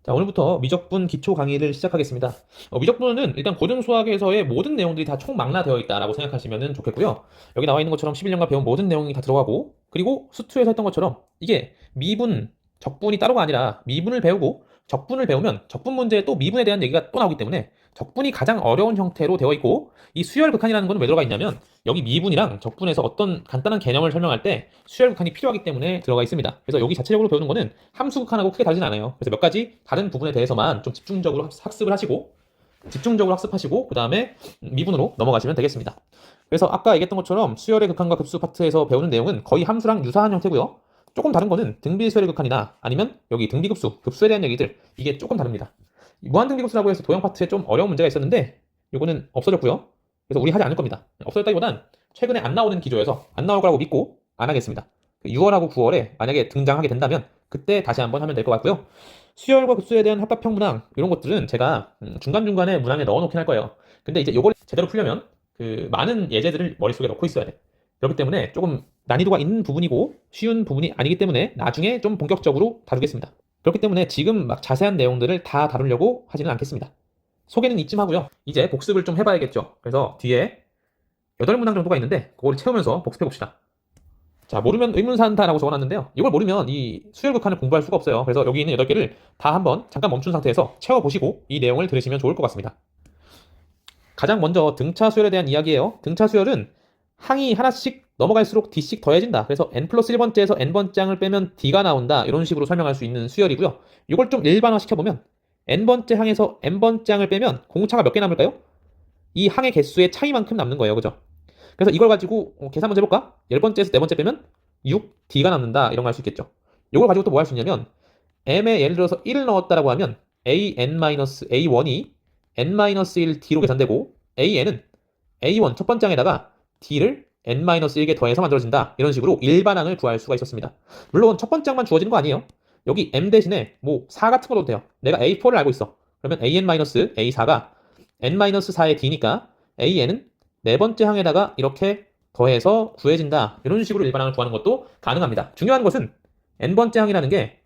자, 오늘부터 미적분 기초 강의를 시작하겠습니다. 미적분은 일단 고등수학에서의 모든 내용들이 다 총망라되어 있다라고 생각하시면 좋겠고요. 여기 나와 있는 것처럼 11년간 배운 모든 내용이 다 들어가고, 그리고 수투에서 했던 것처럼 이게 미분, 적분이 따로가 아니라 미분을 배우고 적분을 배우면 적분 문제에 또 미분에 대한 얘기가 또 나오기 때문에 적분이 가장 어려운 형태로 되어 있고, 이 수열극한이라는 건 왜 들어가 있냐면 여기 미분이랑 적분에서 어떤 간단한 개념을 설명할 때 수열극한이 필요하기 때문에 들어가 있습니다. 그래서 여기 자체적으로 배우는 거는 함수극한하고 크게 다르진 않아요. 그래서 몇 가지 다른 부분에 대해서만 좀 집중적으로 학습을 하시고, 집중적으로 학습하시고 그 다음에 미분으로 넘어가시면 되겠습니다. 그래서 아까 얘기했던 것처럼 수열의 극한과 급수 파트에서 배우는 내용은 거의 함수랑 유사한 형태고요. 조금 다른 거는 등비수열의 극한이나 아니면 여기 등비급수, 급수에 대한 얘기들, 이게 조금 다릅니다. 무한등비급수라고 해서 도형 파트에 좀 어려운 문제가 있었는데 이거는 없어졌고요. 그래서 우리 하지 않을 겁니다. 없어졌다기보단 최근에 안 나오는 기조여서 안 나올 거라고 믿고 안 하겠습니다. 6월하고 9월에 만약에 등장하게 된다면 그때 다시 한번 하면 될 것 같고요. 수열과 급수에 대한 합합형 문항 이런 것들은 제가 중간중간에 문항에 넣어놓긴 할 거예요. 근데 이제 이걸 제대로 풀려면 그 많은 예제들을 머릿속에 넣고 있어야 돼. 그렇기 때문에 조금 난이도가 있는 부분이고 쉬운 부분이 아니기 때문에 나중에 좀 본격적으로 다루겠습니다. 그렇기 때문에 지금 막 자세한 내용들을 다 다루려고 하지는 않겠습니다. 소개는 이쯤 하고요. 이제 복습을 좀 해봐야겠죠. 그래서 뒤에 8문항 정도가 있는데 그거를 채우면서 복습해봅시다. 자, 모르면 의문사한다라고 적어놨는데요. 이걸 모르면 이 수열극한을 공부할 수가 없어요. 그래서 여기 있는 8개를 다 한번 잠깐 멈춘 상태에서 채워보시고 이 내용을 들으시면 좋을 것 같습니다. 가장 먼저 등차 수열에 대한 이야기예요. 등차 수열은 항이 하나씩 넘어갈수록 d씩 더해진다. 그래서 n 플러스 1번째에서 n번 장을 빼면 d가 나온다. 이런 식으로 설명할 수 있는 수열이고요. 이걸 좀 일반화 시켜보면 n번째 항에서 n번 장을 빼면 공차가 몇 개 남을까요? 이 항의 개수의 차이만큼 남는 거예요. 그죠? 그래서 이걸 가지고 계산 문제 해볼까? 10번째에서 4번째 빼면 6d가 남는다. 이런 거 할 수 있겠죠. 이걸 가지고 또 뭐 할 수 있냐면 m에 예를 들어서 1을 넣었다라고 하면 an-a1이 n-1d로 계산되고 an은 a1 첫 번째 항에다가 d를 n-1개 더해서 만들어진다. 이런 식으로 일반항을 구할 수가 있었습니다. 물론 첫 번째 항만 주어지는 거 아니에요. 여기 m 대신에 뭐 4 같은 거도 돼요. 내가 a4를 알고 있어. 그러면 an-a4가 n-4의 d니까 an은 네 번째 항에다가 이렇게 더해서 구해진다. 이런 식으로 일반항을 구하는 것도 가능합니다. 중요한 것은 n번째 항이라는 게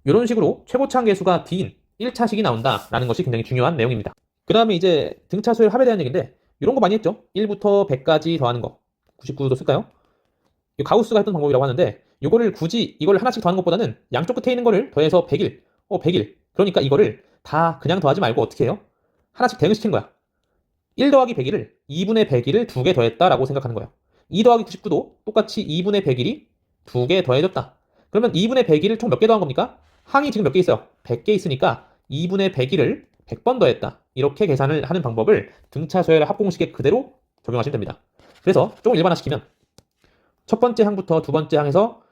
이런 식으로 최고차항 계수가 d인 1차식이 나온다라는 것이 굉장히 중요한 내용입니다. 그 다음에 이제 등차 수열 합에 대한 얘기인데 이런 거 많이 했죠. 1부터 100까지 더하는 거. 99도 쓸까요? 가우스가 했던 방법이라고 하는데 이거를 굳이 이걸 하나씩 더하는 것보다는 양쪽 끝에 있는 거를 더해서 100일. 100일. 그러니까 이거를 다 그냥 더하지 말고 어떻게 해요? 하나씩 대응시킨 거야. 1 더하기 100일을 2분의 100일을 2개 더했다라고 생각하는 거예요. 2 더하기 99도 똑같이 2분의 100일이 2개 더해졌다. 그러면 2분의 100일을 총 몇 개 더한 겁니까? 항이 지금 몇 개 있어요? 100개 있으니까 2분의 100일을 100번 더했다. 이렇게 계산을 하는 방법을 등차 수열 합공식에 그대로 적용하시면 됩니다. 그래서 조금 일반화시키면 첫 번째 항부터 두 번째 항에서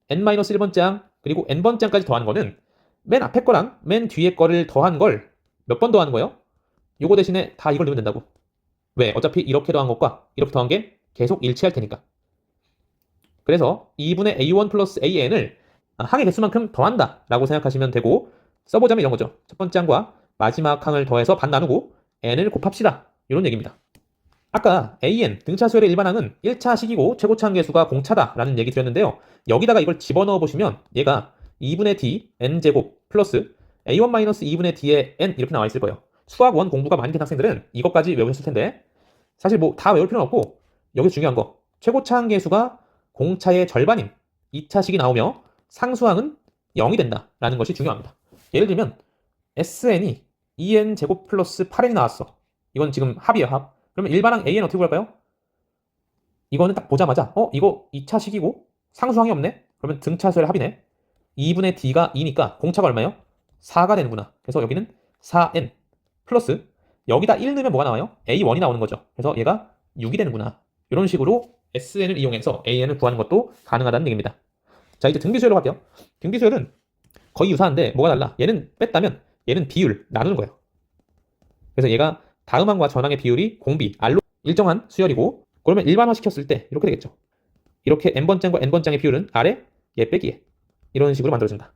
n-1번째 항 그리고 n번째 항까지 더하는 거는 맨 앞에 거랑 맨 뒤에 거를 더한 걸 몇 번 더하는 거예요? 요거 대신에 다 이걸 넣으면 된다고. 왜? 어차피 이렇게 더한 것과 이렇게 더한 게 계속 일치할 테니까. 그래서 2분의 a1 플러스 an을 항의 개수만큼 더한다 라고 생각하시면 되고, 써보자면 이런 거죠. 첫 번째 항과 마지막 항을 더해서 반 나누고 n을 곱합시다. 이런 얘기입니다. 아까 an, 등차수열의 일반항은 1차식이고 최고차항 계수가 공차다 라는 얘기 드렸는데요. 여기다가 이걸 집어넣어 보시면 얘가 2분의 d n제곱 플러스 a1-2분의 d의 n 이렇게 나와 있을 거예요. 수학 원 공부가 많이 된 학생들은 이것까지 외우셨을 텐데 사실 뭐 다 외울 필요는 없고, 여기서 중요한 거 최고차항 계수가 공차의 절반인 2차식이 나오며 상수항은 0이 된다 라는 것이 중요합니다. 예를 들면 sn이 2n 제곱 플러스 8n이 나왔어. 이건 지금 합이에요, 합. 그러면 일반항 an 어떻게 구할까요? 이거는 딱 보자마자 이거 2차식이고 상수항이 없네? 그러면 등차수열 합이네. 2분의 d가 2니까 공차가 얼마예요? 4가 되는구나. 그래서 여기는 4n 플러스 여기다 1 넣으면 뭐가 나와요? a1이 나오는 거죠. 그래서 얘가 6이 되는구나. 이런 식으로 sn을 이용해서 an을 구하는 것도 가능하다는 얘기입니다. 자, 이제 등비수열로 갈게요. 등비수열은 거의 유사한데 뭐가 달라? 얘는 뺐다면 얘는 비율 나누는 거예요. 그래서 얘가 다음항과 전항의 비율이 공비, R로 일정한 수열이고, 그러면 일반화 시켰을 때 이렇게 되겠죠. 이렇게 n번째과 n번째의 비율은 R에 얘 빼기에 이런 식으로 만들어진다.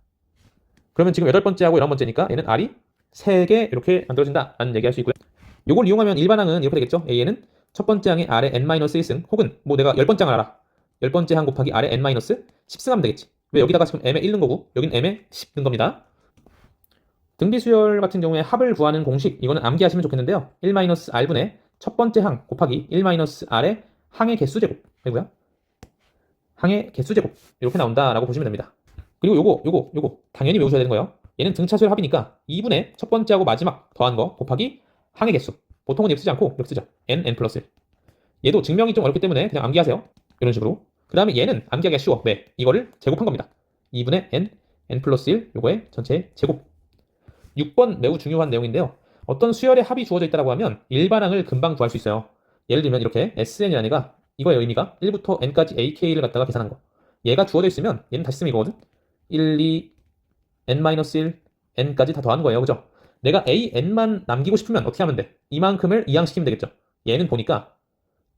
그러면 지금 8번째하고 11번째니까 얘는 R이 3개 이렇게 만들어진다 라는 얘기할 수 있고요. 이걸 이용하면 일반항은 이렇게 되겠죠. A는 첫 번째 항에 R에 n-1승 혹은 뭐 내가 10번째 항을 알아. 10번째 항 곱하기 R에 n-10승 하면 되겠지. 왜? 여기다가 지금 m에 1 넣은 거고 여긴 m에 10 넣은 겁니다. 등비 수열 같은 경우에 합을 구하는 공식, 이거는 암기하시면 좋겠는데요. 1-r분의 첫 번째 항 곱하기 1-r의 항의 개수 제곱. 아이고야. 항의 개수 제곱. 이렇게 나온다라고 보시면 됩니다. 그리고 요거 당연히 외우셔야 되는 거예요. 얘는 등차 수열 합이니까 2분의 첫 번째하고 마지막 더한 거 곱하기 항의 개수. 보통은 이렇게 쓰지 않고 이렇게 쓰죠. n 플러스 1. 얘도 증명이 좀 어렵기 때문에 그냥 암기하세요. 이런 식으로. 그 다음에 얘는 암기하기가 쉬워. 왜? 이거를 제곱한 겁니다. 2분의 n 플러스 1 요거의 전체 제곱. 6번 매우 중요한 내용인데요. 어떤 수열의 합이 주어져 있다고 하면 일반항을 금방 구할 수 있어요. 예를 들면 이렇게 SN이라는 애가 이거의 의미가 1부터 n까지 AK를 갖다가 계산한 거. 얘가 주어져 있으면 얘는 다시 쓰면 이거거든. 1, 2, n-1, n까지 다 더하는 거예요. 그죠? 내가 AN만 남기고 싶으면 어떻게 하면 돼? 이만큼을 이항시키면 되겠죠. 얘는 보니까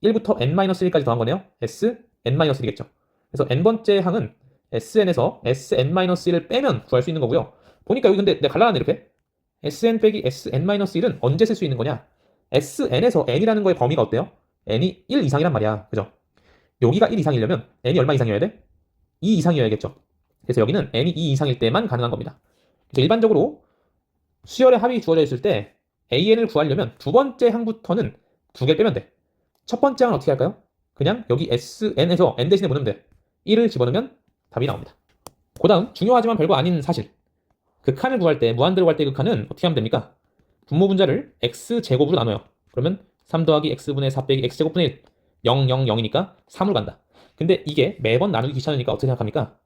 1부터 n-1까지 더한 거네요. SN-1이겠죠. 그래서 n번째 항은 SN에서 SN-1을 빼면 구할 수 있는 거고요. 보니까 여기 근데 내가 갈라놨네 이렇게. SN 빼기 SN-1은 언제 쓸 수 있는 거냐? SN에서 n이라는 거의 범위가 어때요? n이 1 이상이란 말이야. 그죠? 여기가 1 이상이려면 n이 얼마 이상이어야 돼? 2 이상이어야겠죠. 그래서 여기는 n이 2 이상일 때만 가능한 겁니다. 그래서 일반적으로 수열의 합이 주어져 있을 때 AN을 구하려면 두 번째 항부터는 두 개를 빼면 돼. 첫 번째 항은 어떻게 할까요? 그냥 여기 SN에서 n 대신에 뭐 넣으면 돼? 1을 집어넣으면 답이 나옵니다. 그 다음 중요하지만 별거 아닌 사실. 극한을 구할 때, 무한대로 갈 때 극한은 어떻게 하면 됩니까? 분모 분자를 x제곱으로 나눠요. 그러면 3 더하기 x분의 4 빼기 x제곱분의 1. 0, 0, 0이니까 3으로 간다. 근데 이게 매번 나누기 귀찮으니까 어떻게 생각합니까?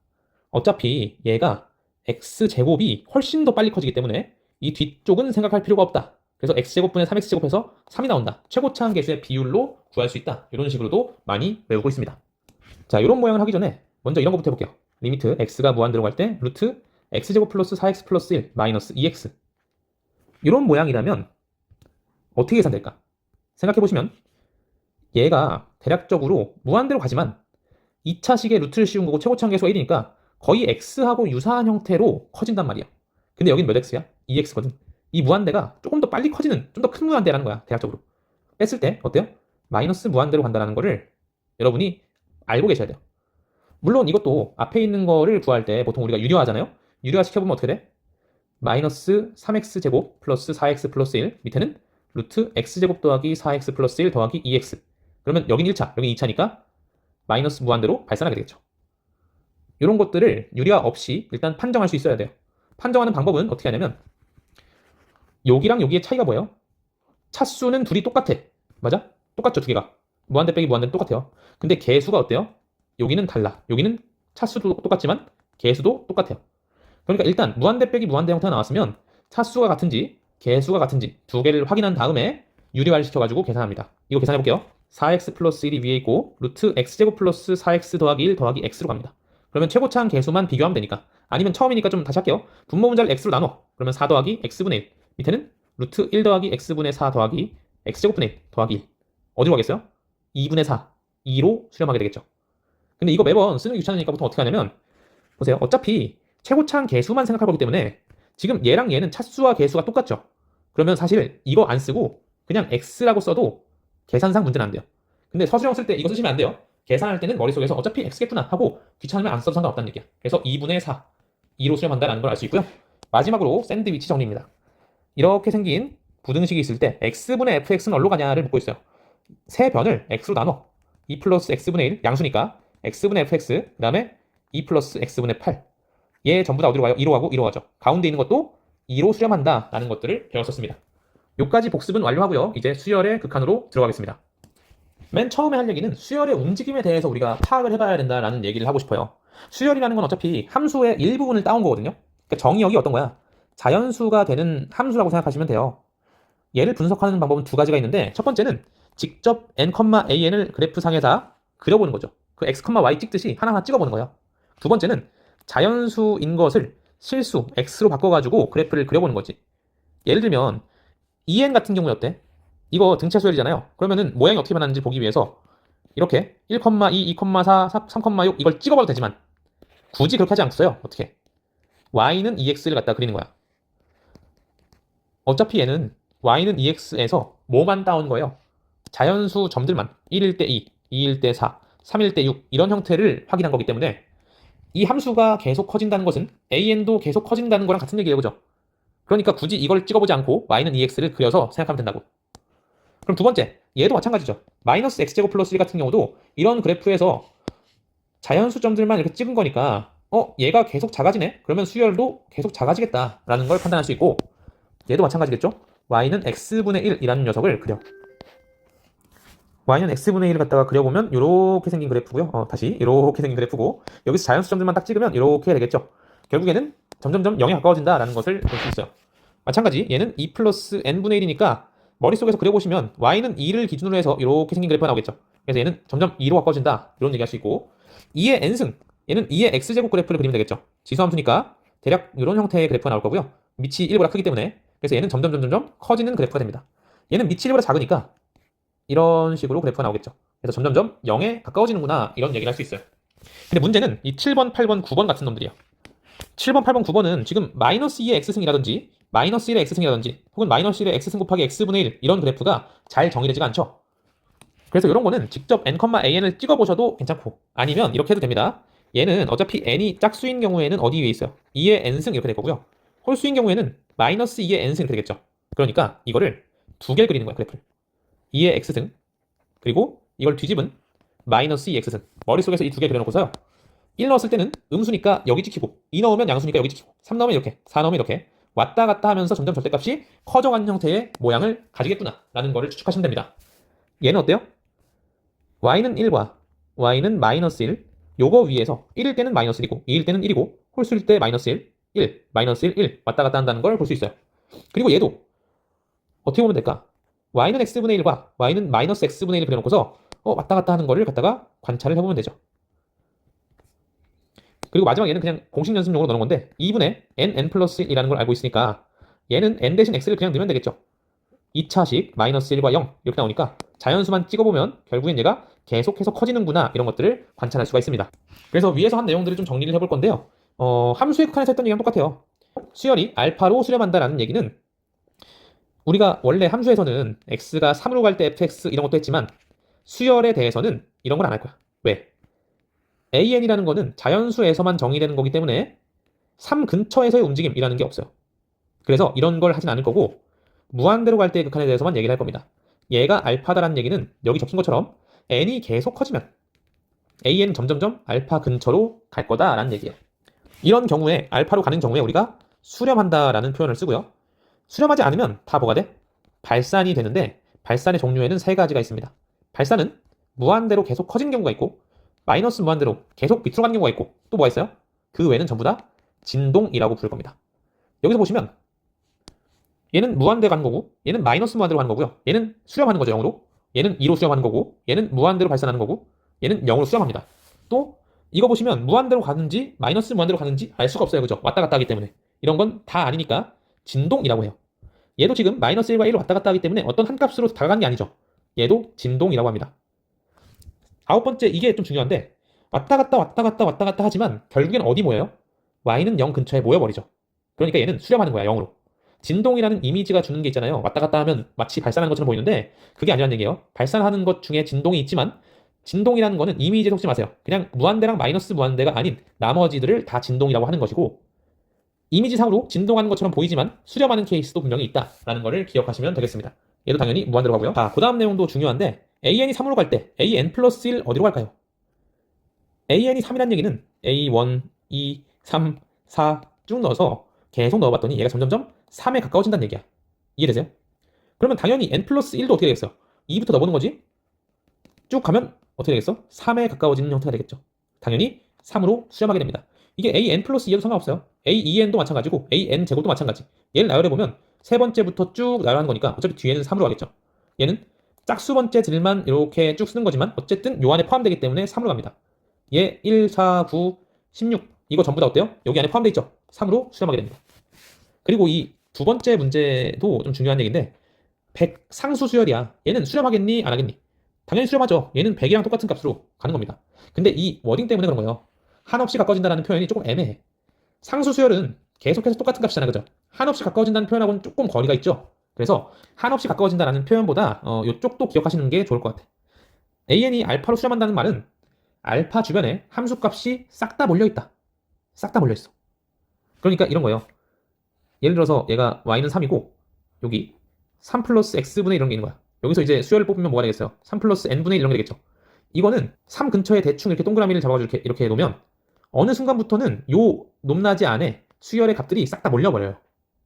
어차피 얘가 x제곱이 훨씬 더 빨리 커지기 때문에 이 뒤쪽은 생각할 필요가 없다. 그래서 x제곱분의 3x제곱해서 3이 나온다. 최고차항 계수의 비율로 구할 수 있다. 이런 식으로도 많이 외우고 있습니다. 자, 이런 모양을 하기 전에 먼저 이런 거부터 해볼게요. 리미트 x가 무한대로 갈 때 루트 x제곱 플러스 4x 플러스 1 마이너스 2x. 이런 모양이라면 어떻게 계산될까? 생각해보시면 얘가 대략적으로 무한대로 가지만 2차식의 루트를 씌운 거고 최고차항 계수가 1이니까 거의 x하고 유사한 형태로 커진단 말이야. 근데 여긴 몇 x야? 2x거든. 이 무한대가 조금 더 빨리 커지는 좀 더 큰 무한대라는 거야. 대략적으로. 뺐을 때 어때요? 마이너스 무한대로 간다는 거를 여러분이 알고 계셔야 돼요. 물론 이것도 앞에 있는 거를 구할 때 보통 우리가 유료하잖아요. 유료화 시켜보면 어떻게 돼? 마이너스 3x제곱 플러스 4x 플러스 1 밑에는 루트 x제곱 더하기 4x 플러스 1 더하기 2x. 그러면 여긴 1차, 여긴 2차니까 마이너스 무한대로 발산하게 되겠죠. 이런 것들을 유리화 없이 일단 판정할 수 있어야 돼요. 판정하는 방법은 어떻게 하냐면 여기랑 여기의 차이가 뭐예요? 차수는 둘이 똑같아. 맞아? 똑같죠, 두 개가. 무한대 빼기 무한대는 똑같아요. 근데 개수가 어때요? 여기는 달라. 여기는 차수도 똑같지만 개수도 똑같아요. 그러니까 일단 무한대 빼기 무한대 형태가 나왔으면 차수가 같은지 개수가 같은지 두 개를 확인한 다음에 유리화를 시켜가지고 계산합니다. 이거 계산해볼게요. 4x 플러스 1이 위에 있고 루트 x제곱 플러스 4x 더하기 1 더하기 x로 갑니다. 그러면 최고차항 개수만 비교하면 되니까. 아니면 처음이니까 좀 다시 할게요. 분모 분자를 x로 나눠. 그러면 4 더하기 x분의 1 밑에는 루트 1 더하기 x분의 4 더하기 x제곱분의 1 더하기 1 어디로 가겠어요? 2분의 4 2로 수렴하게 되겠죠. 근데 이거 매번 쓰는 게 귀찮으니까 보통 어떻게 하냐면 보세요. 어차피 최고차항 개수만 생각할 거기 때문에 지금 얘랑 얘는 차수와 개수가 똑같죠. 그러면 사실 이거 안 쓰고 그냥 x라고 써도 계산상 문제는 안 돼요. 근데 서술형 쓸 때 이거 쓰시면 안 돼요. 계산할 때는 머릿속에서 어차피 x겠구나 하고 귀찮으면 안 써도 상관없다는 얘기야. 그래서 2분의 4 2로 수렴한다는 걸 알 수 있고요. 마지막으로 샌드위치 정리입니다. 이렇게 생긴 부등식이 있을 때 x분의 fx는 어디로 가냐를 묻고 있어요. 세 변을 x로 나눠. 2 플러스 x분의 1 양수니까 x분의 fx 그 다음에 2 플러스 x분의 8 얘 전부 다 어디로 가요? 2로 가고 2로 가죠. 가운데 있는 것도 2로 수렴한다 라는 것들을 배웠었습니다. 요까지 복습은 완료하고요. 이제 수열의 극한으로 들어가겠습니다. 맨 처음에 할 얘기는 수열의 움직임에 대해서 우리가 파악을 해봐야 된다라는 얘기를 하고 싶어요. 수열이라는 건 어차피 함수의 일부분을 따온 거거든요. 그러니까 정의역이 어떤 거야? 자연수가 되는 함수라고 생각하시면 돼요. 얘를 분석하는 방법은 두 가지가 있는데 첫 번째는 직접 n,an을 그래프상에다 그려보는 거죠. 그 x, y 찍듯이 하나하나 찍어보는 거예요. 두 번째는 자연수인 것을 실수 x로 바꿔가지고 그래프를 그려보는 거지. 예를 들면 en 같은 경우에 어때? 이거 등차 수열이잖아요. 그러면은 모양이 어떻게 변하는지 보기 위해서 이렇게 1,2, 2,4, 3,6 이걸 찍어봐도 되지만 굳이 그렇게 하지 않겠어요. 어떻게? y는 2x를 갖다 그리는 거야. 어차피 얘는 y는 2x에서 뭐만 따온 거예요? 자연수 점들만 1일 때 2, 2일 때 4, 3일 때 6 이런 형태를 확인한 거기 때문에 이 함수가 계속 커진다는 것은 an도 계속 커진다는 거랑 같은 얘기예요. 그죠? 그러니까 굳이 이걸 찍어보지 않고 y는 2x를 그려서 생각하면 된다고. 그럼 두 번째, 얘도 마찬가지죠. 마이너스 x제곱 플러스 1 같은 경우도 이런 그래프에서 자연수점들만 이렇게 찍은 거니까 얘가 계속 작아지네? 그러면 수열도 계속 작아지겠다라는 걸 판단할 수 있고, 얘도 마찬가지겠죠? y는 x분의 1이라는 녀석을 그려. y는 x분의 1을 갖다가 그려보면 이렇게 생긴 그래프고요. 다시 이렇게 생긴 그래프고, 여기서 자연수점들만 딱 찍으면 이렇게 되겠죠. 결국에는 점점점 0에 가까워진다라는 것을 볼 수 있어요. 마찬가지 얘는 2 플러스 n분의 1이니까 머릿속에서 그려보시면 y는 2를 기준으로 해서 이렇게 생긴 그래프가 나오겠죠. 그래서 얘는 점점 2로 가까워진다, 이런 얘기할 수 있고, 2의 n승, 얘는 2의 x제곱 그래프를 그리면 되겠죠. 지수함수니까 대략 이런 형태의 그래프가 나올 거고요. 밑이 1보다 크기 때문에, 그래서 얘는 점점 커지는 그래프가 됩니다. 얘는 밑이 1보다 작으니까 이런 식으로 그래프가 나오겠죠. 그래서 점점점 0에 가까워지는구나, 이런 얘기를 할 수 있어요. 근데 문제는 이 7번, 8번, 9번 같은 놈들이에요. 7번, 8번, 9번은 지금 마이너스 2의 x승이라든지 마이너스 1의 x승이라든지 혹은 마이너스 1의 x승 곱하기 x분의 1 이런 그래프가 잘 정의되지가 않죠. 그래서 이런 거는 직접 n,an을 찍어보셔도 괜찮고, 아니면 이렇게 해도 됩니다. 얘는 어차피 n이 짝수인 경우에는 어디 위에 있어요? 2의 n승 이렇게 될 거고요. 홀수인 경우에는 마이너스 2의 n승 이렇게 되겠죠. 그러니까 이거를 두 개를 그리는 거야, 그래프를. 2의 x승, 그리고 이걸 뒤집은 마이너스 2 x승. 머릿속에서 이 두 개 그려놓고서요. 1 넣었을 때는 음수니까 여기 찍히고, 2 넣으면 양수니까 여기 찍히고, 3 넣으면 이렇게, 4 넣으면 이렇게 왔다 갔다 하면서 점점 절대값이 커져가는 형태의 모양을 가지겠구나 라는 거를 추측하시면 됩니다. 얘는 어때요? y는 1과 y는 마이너스 1, 요거 위에서 1일 때는 마이너스 1이고 2일 때는 1이고 홀수일 때 마이너스 1, 1, 마이너스 1, 1 왔다 갔다 한다는 걸 볼 수 있어요. 그리고 얘도 어떻게 보면 될까? y는 x분의 1과 y는 마이너스 x분의 1을 그려놓고서 왔다 갔다 하는 거를 갖다가 관찰을 해보면 되죠. 그리고 마지막 얘는 그냥 공식 연습용으로 넣는 건데 2분의 n 플러스 1이라는 걸 알고 있으니까 얘는 n 대신 x를 그냥 넣으면 되겠죠. 2차식 마이너스 1과 0 이렇게 나오니까 자연수만 찍어보면 결국엔 얘가 계속해서 커지는구나, 이런 것들을 관찰할 수가 있습니다. 그래서 위에서 한 내용들을 좀 정리를 해볼 건데요. 함수의 극한에서 했던 얘기랑 똑같아요. 수열이 알파로 수렴한다라는 얘기는, 우리가 원래 함수에서는 x가 3으로 갈 때 fx 이런 것도 했지만 수열에 대해서는 이런 걸 안 할 거야. 왜? an이라는 거는 자연수에서만 정의되는 거기 때문에 3 근처에서의 움직임이라는 게 없어요. 그래서 이런 걸 하진 않을 거고, 무한대로 갈 때의 극한에 대해서만 얘기를 할 겁니다. 얘가 알파다라는 얘기는 여기 적힌 것처럼 n이 계속 커지면 an은 점점점 알파 근처로 갈 거다라는 얘기예요. 이런 경우에, 알파로 가는 경우에 우리가 수렴한다라는 표현을 쓰고요. 수렴하지 않으면 다 뭐가 돼? 발산이 되는데, 발산의 종류에는 세 가지가 있습니다. 발산은 무한대로 계속 커진 경우가 있고, 마이너스 무한대로 계속 밑으로 가는 경우가 있고, 또 뭐가 있어요? 그 외에는 전부 다 진동이라고 부를 겁니다. 여기서 보시면 얘는 무한대로 가는 거고, 얘는 마이너스 무한대로 가는 거고요. 얘는 수렴하는 거죠, 0으로. 얘는 2로 수렴하는 거고, 얘는 무한대로 발산하는 거고, 얘는 0으로 수렴합니다. 또 이거 보시면 무한대로 가는지 마이너스 무한대로 가는지 알 수가 없어요, 그죠? 왔다 갔다 하기 때문에. 이런 건 다 아니니까 진동이라고 해요. 얘도 지금 마이너스 1과 1로 왔다 갔다 하기 때문에 어떤 한 값으로 다가가는 게 아니죠. 얘도 진동이라고 합니다. 아홉 번째, 이게 좀 중요한데, 왔다 갔다 왔다 갔다 왔다 갔다 하지만 결국엔 어디 모여요? y는 0 근처에 모여버리죠. 그러니까 얘는 수렴하는 거야, 0으로. 진동이라는 이미지가 주는 게 있잖아요. 왔다 갔다 하면 마치 발산하는 것처럼 보이는데 그게 아니라는 얘기예요. 발산하는 것 중에 진동이 있지만, 진동이라는 거는 이미지에 속지 마세요. 그냥 무한대랑 마이너스 무한대가 아닌 나머지들을 다 진동이라고 하는 것이고, 이미지상으로 진동하는 것처럼 보이지만 수렴하는 케이스도 분명히 있다라는 것을 기억하시면 되겠습니다. 얘도 당연히 무한대로 가고요. 자, 그 다음 내용도 중요한데, an이 3으로 갈 때 an 플러스 1 어디로 갈까요? an이 3이라는 얘기는 a1, 2, 3, 4 쭉 넣어서 계속 넣어봤더니 얘가 점점점 3에 가까워진다는 얘기야. 이해되세요? 그러면 당연히 n 플러스 1도 어떻게 되겠어요? 2부터 넣어보는 거지? 쭉 가면 어떻게 되겠어? 3에 가까워지는 형태가 되겠죠. 당연히 3으로 수렴하게 됩니다. 이게 an 플러스 2에도 상관없어요. a2n도 마찬가지고 an 제곱도 마찬가지. 얘를 나열해보면 세 번째부터 쭉 나열하는 거니까 어차피 뒤에는 3으로 가겠죠. 얘는 짝수 번째들만 이렇게 쭉 쓰는 거지만 어쨌든 요 안에 포함되기 때문에 3으로 갑니다. 얘 1, 4, 9, 16 이거 전부 다 어때요? 여기 안에 포함되어 있죠? 3으로 수렴하게 됩니다. 그리고 이 두 번째 문제도 좀 중요한 얘기인데, 100 상수 수열이야. 얘는 수렴하겠니? 안 하겠니? 당연히 수렴하죠. 얘는 100이랑 똑같은 값으로 가는 겁니다. 근데 이 워딩 때문에 그런 거예요. 한없이 가까워진다는 표현이 조금 애매해. 상수 수열은 계속해서 똑같은 값이잖아요, 그죠? 한없이 가까워진다는 표현하고는 조금 거리가 있죠. 그래서 한없이 가까워진다는 표현보다 이쪽도 기억하시는 게 좋을 것 같아. an이 알파로 수렴한다는 말은 알파 주변에 함수값이 싹 다 몰려있다. 싹 다 몰려있어. 그러니까 이런 거예요. 예를 들어서 얘가 y는 3이고 여기 3 플러스 x분의 이런 게 있는 거야. 여기서 이제 수열을 뽑으면 뭐가 되겠어요? 3 플러스 n분의 1 이런 게 되겠죠. 이거는 3 근처에 대충 이렇게 동그라미를 잡아가지고 이렇게 놓으면 어느 순간부터는 요 높낮이 안에 수열의 값들이 싹 다 몰려버려요.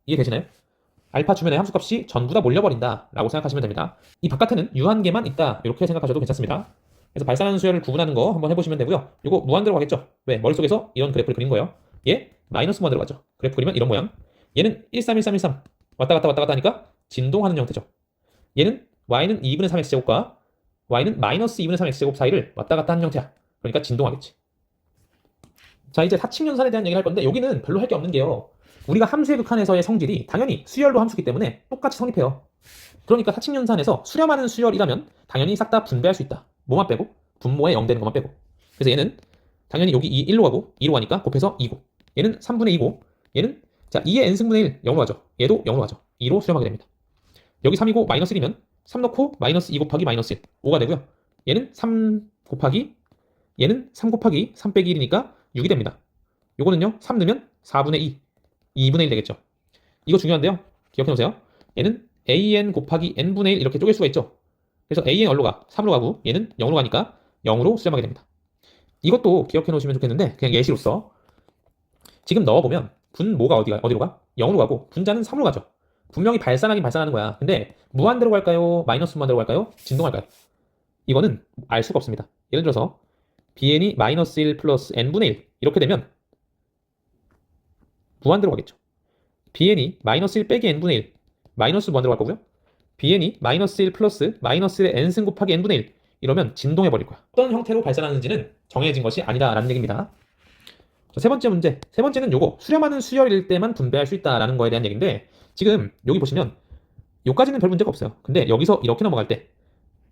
이해되시나요? 알파 주변의 함수값이 전부 다 몰려버린다 라고 생각하시면 됩니다. 이 바깥에는 유한계만 있다 이렇게 생각하셔도 괜찮습니다. 그래서 발산하는 수열을 구분하는 거 한번 해보시면 되고요. 이거 무한대로 가겠죠? 왜? 머릿속에서 이런 그래프를 그린 거예요. 얘 마이너스 무한대로 가죠. 그래프 그리면 이런 모양. 얘는 131313 왔다 갔다 하니까 진동하는 형태죠. 얘는 y는 2분의 3x제곱과 y는 마이너스 2분의 3x제곱 사이를 왔다 갔다 하는 형태야. 그러니까 진동하겠지. 자, 이제 사칙연산에 대한 얘기를 할 건데 여기는 별로 할 게 없는 게요. 우리가 함수의 극한에서의 성질이 당연히 수열도 함수기 때문에 똑같이 성립해요. 그러니까 사칙연산에서 수렴하는 수열이라면 당연히 싹 다 분배할 수 있다. 뭐만 빼고? 분모에 0 되는 것만 빼고. 그래서 얘는 당연히 여기 1로 가고 2로 가니까 곱해서 2고 얘는 3분의 2고 얘는 자 2의 n승분의 1 0으로 가죠. 얘도 0으로 가죠. 2로 수렴하게 됩니다. 여기 3이고 마이너스 1이면 3 넣고 마이너스 2 곱하기 마이너스 1 5가 되고요. 얘는 3 곱하기 얘는 3 곱하기 3 빼기 1이니까 6이 됩니다. 요거는요 3 넣으면 4분의 2 2분의 1 되겠죠. 이거 중요한데요. 기억해 놓으세요. 얘는 an 곱하기 n분의 1 이렇게 쪼갤 수가 있죠. 그래서 an 어디로 가? 3으로 가고 얘는 0으로 가니까 0으로 수렴하게 됩니다. 이것도 기억해 놓으시면 좋겠는데 그냥 예시로서 지금 넣어보면 분모가 어디로 가? 0으로 가고 분자는 3으로 가죠. 분명히 발산하긴 발산하는 거야. 근데 무한대로 갈까요? 마이너스 무한대로 갈까요? 진동할까요? 이거는 알 수가 없습니다. 예를 들어서 bn이 마이너스 1 플러스 n분의 1 이렇게 되면 무한대로 가겠죠. bn이 마이너스 1 빼기 n분의 1 마이너스 무한대로 갈 거고요. bn이 마이너스 1 플러스 마이너스 n승 곱하기 n분의 1 이러면 진동해 버릴 거야. 어떤 형태로 발산하는지는 정해진 것이 아니다라는 얘기입니다. 자, 세 번째 문제. 세 번째는 요거 수렴하는 수열일 때만 분배할 수 있다라는 거에 대한 얘기인데 지금 여기 보시면 요까지는 별 문제가 없어요. 근데 여기서 이렇게 넘어갈 때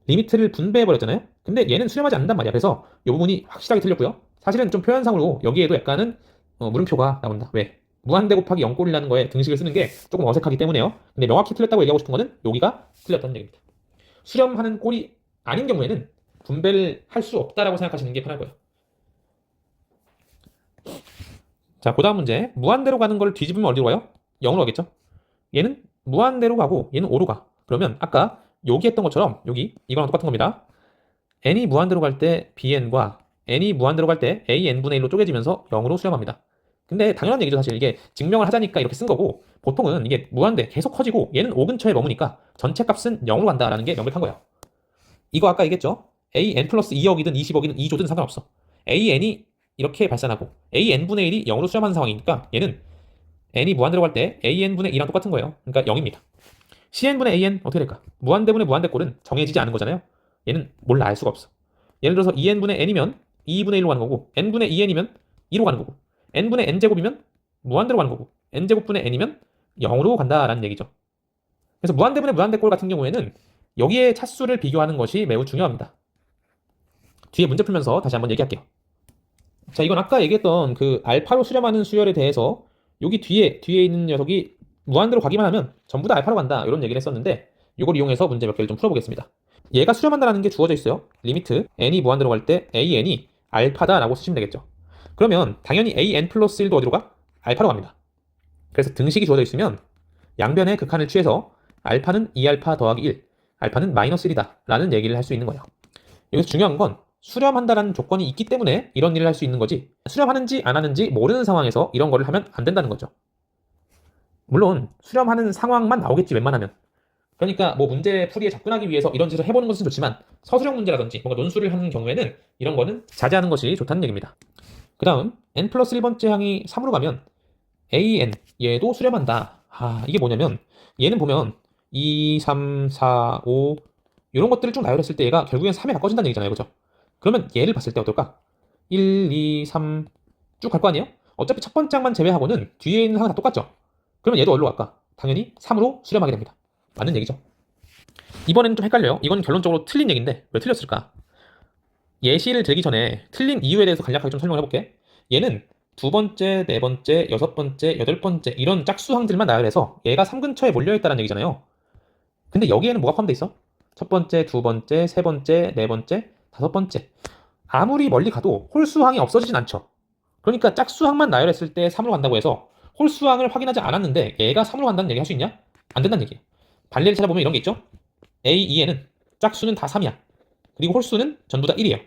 리미트를 분배해 버렸잖아요. 근데 얘는 수렴하지 않는단 말이야. 그래서 이 부분이 확실하게 틀렸고요. 사실은 좀 표현상으로 여기에도 약간은 물음표가 나온다. 왜? 무한대 곱하기 0꼴이라는 거에 등식을 쓰는 게 조금 어색하기 때문에요. 근데 명확히 틀렸다고 얘기하고 싶은 거는 여기가 틀렸다는 얘기입니다. 수렴하는 꼴이 아닌 경우에는 분배를 할 수 없다라고 생각하시는 게 편할 거예요. 자, 그 다음 문제. 무한대로 가는 걸 뒤집으면 어디로 가요? 0으로 가겠죠? 얘는 무한대로 가고 얘는 5로 가. 그러면 아까 여기 했던 것처럼 여기 이거랑 똑같은 겁니다. n이 무한대로 갈 때 bn과 n이 무한대로 갈 때 an분의 1로 쪼개지면서 0으로 수렴합니다. 근데 당연한 얘기죠. 사실 이게 증명을 하자니까 이렇게 쓴 거고 보통은 이게 무한대 계속 커지고 얘는 5 근처에 머무니까 전체 값은 0으로 간다라는 게 명백한 거예요. 이거 아까 얘기했죠. an 플러스 2억이든 20억이든 2조든 상관없어. an이 이렇게 발산하고 an분의 1이 0으로 수렴하는 상황이니까 얘는 n이 무한대로 갈 때 an분의 2랑 똑같은 거예요. 그러니까 0입니다. cn분의 an 어떻게 될까? 무한대분의 무한대꼴은 정해지지 않은 거잖아요. 얘는 몰라 알 수가 없어. 예를 들어서 2n분의 n이면 2분의 1로 가는 거고 n분의 2n이면 2로 가는 거고 n분의 n제곱이면 무한대로 가는 거고 n제곱분의 n이면 0으로 간다라는 얘기죠. 그래서 무한대분의 무한대꼴 같은 경우에는 여기에 차수를 비교하는 것이 매우 중요합니다. 뒤에 문제 풀면서 다시 한번 얘기할게요. 자, 이건 아까 얘기했던 그 알파로 수렴하는 수열에 대해서 여기 뒤에 있는 녀석이 무한대로 가기만 하면 전부 다 알파로 간다 이런 얘기를 했었는데 이걸 이용해서 문제 몇 개를 좀 풀어보겠습니다. 얘가 수렴한다라는 게 주어져 있어요. 리미트 n이 무한대로 갈 때 an이 알파다라고 쓰시면 되겠죠. 그러면 당연히 an 플러스 1도 어디로 가? 알파로 갑니다. 그래서 등식이 주어져 있으면 양변의 극한을 취해서 알파는 2알파 더하기 1, 알파는 마이너스 1이다 라는 얘기를 할 수 있는 거예요. 여기서 중요한 건 수렴한다라는 조건이 있기 때문에 이런 일을 할 수 있는 거지 수렴하는지 안 하는지 모르는 상황에서 이런 거를 하면 안 된다는 거죠. 물론 수렴하는 상황만 나오겠지 웬만하면. 그러니까 뭐 문제 풀이에 접근하기 위해서 이런 짓을 해보는 것은 좋지만 서술형 문제라든지 뭔가 논술을 하는 경우에는 이런 거는 자제하는 것이 좋다는 얘기입니다. 그 다음 n 플러스 1번째 항이 3으로 가면 an 얘도 수렴한다. 이게 뭐냐면 얘는 보면 2, 3, 4, 5 이런 것들을 쭉 나열했을 때 얘가 결국엔 3에 바꿔진다는 얘기잖아요. 그죠? 그러면 얘를 봤을 때 어떨까? 1, 2, 3 쭉 갈 거 아니에요? 어차피 첫 번째 항만 제외하고는 뒤에 있는 항은 다 똑같죠? 그러면 얘도 어디로 갈까? 당연히 3으로 수렴하게 됩니다. 맞는 얘기죠. 이번에는 좀 헷갈려요. 이건 결론적으로 틀린 얘기인데 왜 틀렸을까? 예시를 들기 전에 틀린 이유에 대해서 간략하게 좀 설명을 해볼게. 얘는 두 번째, 네 번째, 여섯 번째, 여덟 번째 이런 짝수항들만 나열해서 얘가 3 근처에 몰려있다는 얘기잖아요. 근데 여기에는 뭐가 포함돼 있어? 첫 번째, 두 번째, 세 번째, 네 번째, 다섯 번째. 아무리 멀리 가도 홀수항이 없어지진 않죠. 그러니까 짝수항만 나열했을 때 3으로 간다고 해서 홀수항을 확인하지 않았는데 얘가 3으로 간다는 얘기 할 수 있냐? 안 된다는 얘기예요. 발레를 찾아보면 이런 게 있죠. A, 2에는 짝수는 다 3이야. 그리고 홀수는 전부 다 1이에요.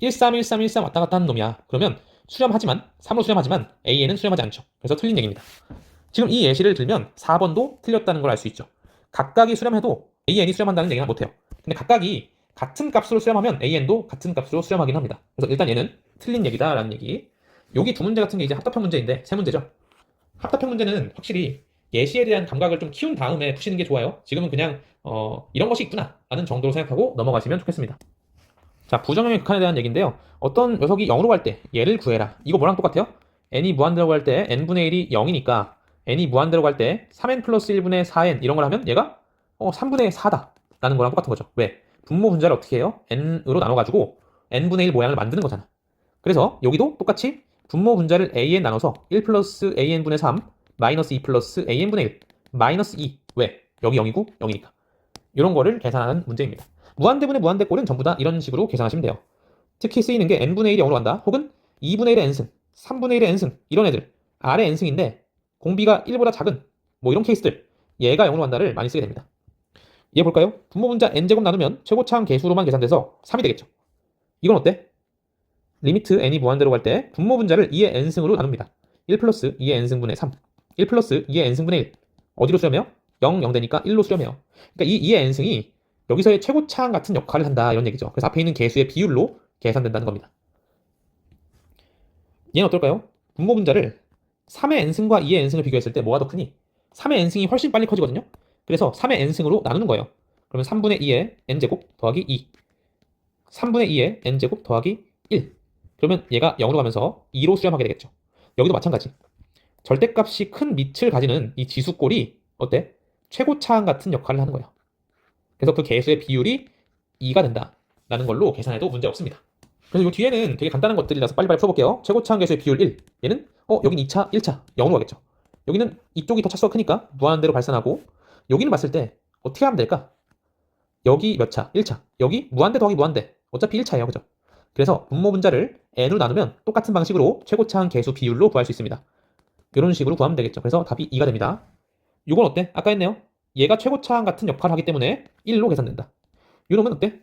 13, 13, 13 왔다 갔다 하는 놈이야. 그러면 수렴하지만 3으로 수렴하지만 A에는 수렴하지 않죠. 그래서 틀린 얘기입니다. 지금 이 예시를 들면 4번도 틀렸다는 걸 알 수 있죠. 각각이 수렴해도 AN이 수렴한다는 얘기는 못해요. 근데 각각이 같은 값으로 수렴하면 AN도 같은 값으로 수렴하긴 합니다. 그래서 일단 얘는 틀린 얘기다라는 얘기. 여기 두 문제 같은 게 이제 합답형 문제인데 세 문제죠. 합답형 문제는 확실히 예시에 대한 감각을 좀 키운 다음에 푸시는 게 좋아요. 지금은 그냥 이런 것이 있구나 라는 정도로 생각하고 넘어가시면 좋겠습니다. 자, 부정형의 극한에 대한 얘기인데요. 어떤 녀석이 0으로 갈 때 얘를 구해라. 이거 뭐랑 똑같아요? n이 무한대로 갈 때 n분의 1이 0이니까 n이 무한대로 갈 때 3n 플러스 1분의 4n 이런 걸 하면 얘가 3분의 4다 라는 거랑 똑같은 거죠. 왜? 분모 분자를 어떻게 해요? n으로 나눠가지고 n분의 1 모양을 만드는 거잖아. 그래서 여기도 똑같이 분모 분자를 an 나눠서 1 플러스 an분의 3 마이너스 2 플러스 an분의 1 마이너스 2 왜? 여기 0이고 0이니까 이런 거를 계산하는 문제입니다. 무한대분의 무한대꼴은 전부 다 이런 식으로 계산하시면 돼요. 특히 쓰이는 게 n분의 1이 0으로 간다. 혹은 2분의 1의 n승, 3분의 1의 n승 이런 애들 아래 n승인데 공비가 1보다 작은 뭐 이런 케이스들 얘가 0으로 간다를 많이 쓰게 됩니다. 얘 볼까요? 분모 분자 n제곱 나누면 최고차항 계수로만 계산돼서 3이 되겠죠. 이건 어때? 리미트 n이 무한대로 갈 때 분모 분자를 2의 n승으로 나눕니다. 1 플러스 2의 n승분의 3 1 플러스 2의 n승분의 1 어디로 수렴해요? 0, 0 되니까 1로 수렴해요. 그러니까 이 2의 n승이 여기서의 최고차항 같은 역할을 한다 이런 얘기죠. 그래서 앞에 있는 계수의 비율로 계산된다는 겁니다. 얘는 어떨까요? 분모 분자를 3의 n승과 2의 n승을 비교했을 때 뭐가 더 크니? 3의 n승이 훨씬 빨리 커지거든요. 그래서 3의 n승으로 나누는 거예요. 그러면 3분의 2의 n제곱 더하기 2 3분의 2의 n제곱 더하기 1 그러면 얘가 0으로 가면서 2로 수렴하게 되겠죠. 여기도 마찬가지. 절대값이 큰 밑을 가지는 이 지수꼴이 어때? 최고차항 같은 역할을 하는 거예요. 그래서 그 계수의 비율이 2가 된다라는 걸로 계산해도 문제 없습니다. 그래서 이 뒤에는 되게 간단한 것들이라서 빨리빨리 풀어볼게요. 최고차항 계수의 비율 1. 얘는 여긴 2차, 1차, 0으로 가겠죠. 여기는 이쪽이 더 차수가 크니까 무한대로 발산하고 여기는 봤을 때 어떻게 하면 될까? 여기 몇 차? 1차. 여기 무한대 더하기 무한대. 어차피 1차예요. 그죠? 그래서 분모 분자를 n으로 나누면 똑같은 방식으로 최고차항 계수 비율로 구할 수 있습니다. 이런 식으로 구하면 되겠죠. 그래서 답이 2가 됩니다. 이건 어때? 아까 했네요. 얘가 최고차항 같은 역할을 하기 때문에 1로 계산된다. 이놈은 어때?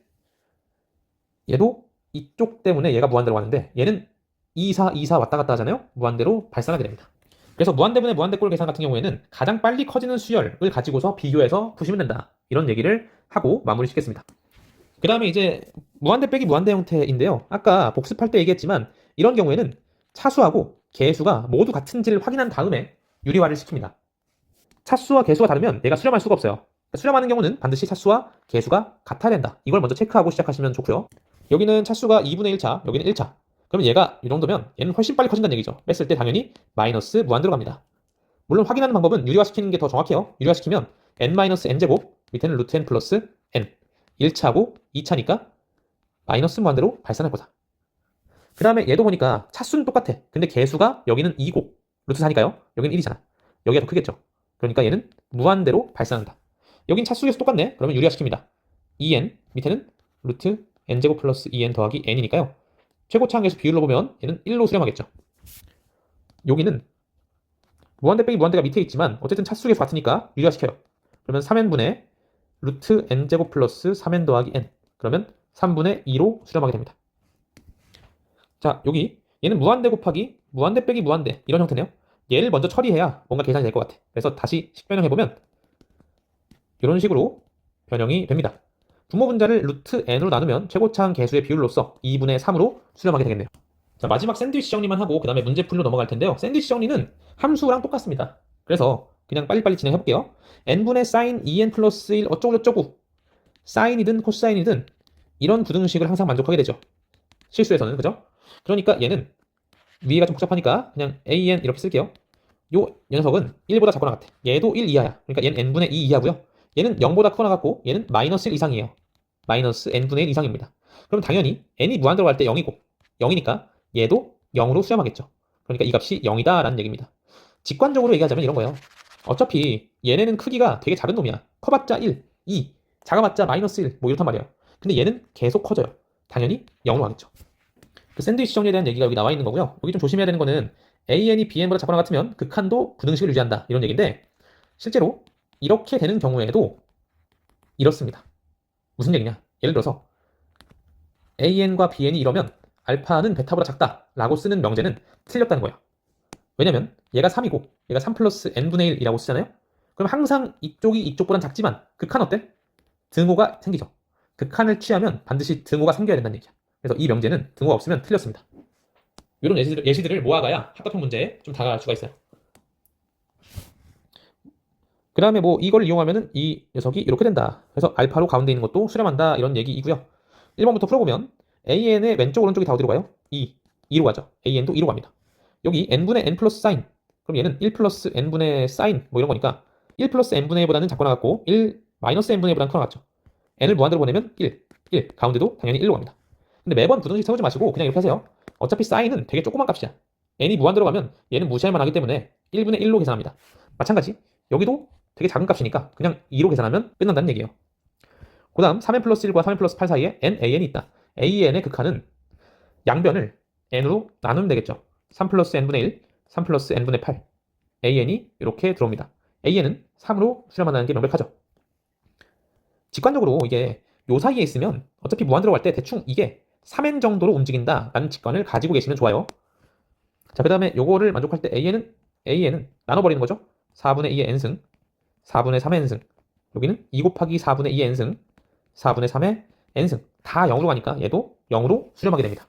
얘도 이쪽 때문에 얘가 무한대로 가는데 얘는 2, 4, 2, 4 왔다 갔다 하잖아요. 무한대로 발산하게 됩니다. 그래서 무한대분의 무한대꼴 계산 같은 경우에는 가장 빨리 커지는 수열을 가지고서 비교해서 푸시면 된다. 이런 얘기를 하고 마무리 짓겠습니다. 그 다음에 이제 무한대 빼기 무한대 형태인데요. 아까 복습할 때 얘기했지만 이런 경우에는 차수하고 계수가 모두 같은지를 확인한 다음에 유리화를 시킵니다. 차수와 계수가 다르면 얘가 수렴할 수가 없어요. 수렴하는 경우는 반드시 차수와 계수가 같아야 된다. 이걸 먼저 체크하고 시작하시면 좋고요. 여기는 차수가 2분의 1차, 여기는 1차. 그러면 얘가 이 정도면 얘는 훨씬 빨리 커진다는 얘기죠. 뺐을 때 당연히 마이너스 무한대로 갑니다. 물론 확인하는 방법은 유리화시키는 게 더 정확해요. 유리화시키면 n-n제곱 밑에는 루트 n 플러스 n 1차고 2차니까 마이너스 무한대로 발산할 거다. 그 다음에 얘도 보니까 차수는 똑같아. 근데 계수가 여기는 2고 루트 4니까요. 여기는 1이잖아. 여기가 더 크겠죠. 그러니까 얘는 무한대로 발산한다. 여긴 차수 계수 똑같네. 그러면 유리화시킵니다. 2n 밑에는 루트 n제곱 플러스 2n 더하기 n이니까요. 최고차항 계수 비율로 보면 얘는 1로 수렴하겠죠. 여기는 무한대 빼기 무한대가 밑에 있지만 어쨌든 차수 계수 같으니까 유리화시켜요. 그러면 3n분의 루트 n제곱 플러스 3n 더하기 n 그러면 3분의 2로 수렴하게 됩니다. 자, 여기 얘는 무한대 곱하기 무한대 빼기 무한대 이런 형태네요. 얘를 먼저 처리해야 뭔가 계산이 될 것 같아. 그래서 다시 식변형해보면 이런 식으로 변형이 됩니다. 분모 분자를 루트 n으로 나누면 최고차항 계수의 비율로서 2분의 3으로 수렴하게 되겠네요. 자, 마지막 샌드위치 정리만 하고 그 다음에 문제 풀로 넘어갈 텐데요. 샌드위치 정리는 함수랑 똑같습니다. 그래서 그냥 빨리빨리 진행해볼게요. n분의 사인 2n 플러스 1 어쩌고저쩌고 사인이든 코사인이든 이런 부등식을 항상 만족하게 되죠. 실수에서는 그죠? 그러니까 얘는 위에가 좀 복잡하니까 그냥 an 이렇게 쓸게요. 요 녀석은 1보다 작거나 같아. 얘도 1 이하야. 그러니까 얘는 n분의 2 이하고요. 얘는 0보다 크거나 같고 얘는 마이너스 1 이상이에요. 마이너스 n분의 1 이상입니다. 그럼 당연히 n이 무한대로 갈 때 0이고 0이니까 얘도 0으로 수렴하겠죠. 그러니까 이 값이 0이다 라는 얘기입니다. 직관적으로 얘기하자면 이런 거예요. 어차피 얘네는 크기가 되게 작은 놈이야. 커봤자 1, 2, 작아봤자 마이너스 1, 뭐 이렇단 말이에요. 근데 얘는 계속 커져요. 당연히 0으로 가겠죠. 그 샌드위치 정리에 대한 얘기가 여기 나와 있는 거고요. 여기 좀 조심해야 되는 거는 AN이 BN보다 작거나 같으면 극한도 부등식을 유지한다. 이런 얘기인데 실제로 이렇게 되는 경우에도 이렇습니다. 무슨 얘기냐? 예를 들어서 AN과 BN이 이러면 알파는 베타보다 작다라고 쓰는 명제는 틀렸다는 거야. 왜냐면 얘가 3이고 얘가 3 플러스 n분의 1이라고 쓰잖아요. 그럼 항상 이쪽이 이쪽보단 작지만 극한 어때? 등호가 생기죠. 극한을 취하면 반드시 등호가 생겨야 된다는 얘기야. 그래서 이 명제는 등호가 없으면 틀렸습니다. 이런 예시들을 모아가야 합격형 문제에 좀 다가갈 수가 있어요. 그 다음에 뭐 이걸 이용하면은 이 녀석이 이렇게 된다. 그래서 알파로 가운데 있는 것도 수렴한다. 이런 얘기이고요. 1번부터 풀어보면 AN의 왼쪽 오른쪽이 다 어디로 가요? 2로 가죠. AN도 2로 갑니다. 여기 n분의 n 플러스 사인. 그럼 얘는 1 플러스 n분의 사인 뭐 이런 거니까 1 플러스 n분의 1보다는 작거나 같고 1 마이너스 n분의 1보다는 커나 같죠. n을 무한대로 보내면 1 가운데도 당연히 1로 갑니다. 근데 매번 부등식 세우지 마시고 그냥 이렇게 하세요. 어차피 사인은 되게 조그만 값이야. n이 무한대로 가면 얘는 무시할 만하기 때문에 1분의 1로 계산합니다. 마찬가지 여기도 되게 작은 값이니까 그냥 2로 계산하면 끝난다는 얘기예요. 그 다음 3n 플러스 1과 3n 플러스 8 사이에 nan이 있다. an의 극한은 양변을 n으로 나누면 되겠죠. 3 플러스 n분의 1, 3 플러스 n분의 8. an이 이렇게 들어옵니다. an은 3으로 수렴한다는 게 명백하죠. 직관적으로 이게 요 사이에 있으면 어차피 무한대로 갈 때 대충 이게 3n 정도로 움직인다라는 직관을 가지고 계시면 좋아요. 자, 그 다음에 요거를 만족할 때 an은 나눠버리는 거죠. 4분의 2의 n승, 4분의 3의 n승. 여기는 2 곱하기 4분의 2의 n승, 4분의 3의 n승. 다 0으로 가니까 얘도 0으로 수렴하게 됩니다.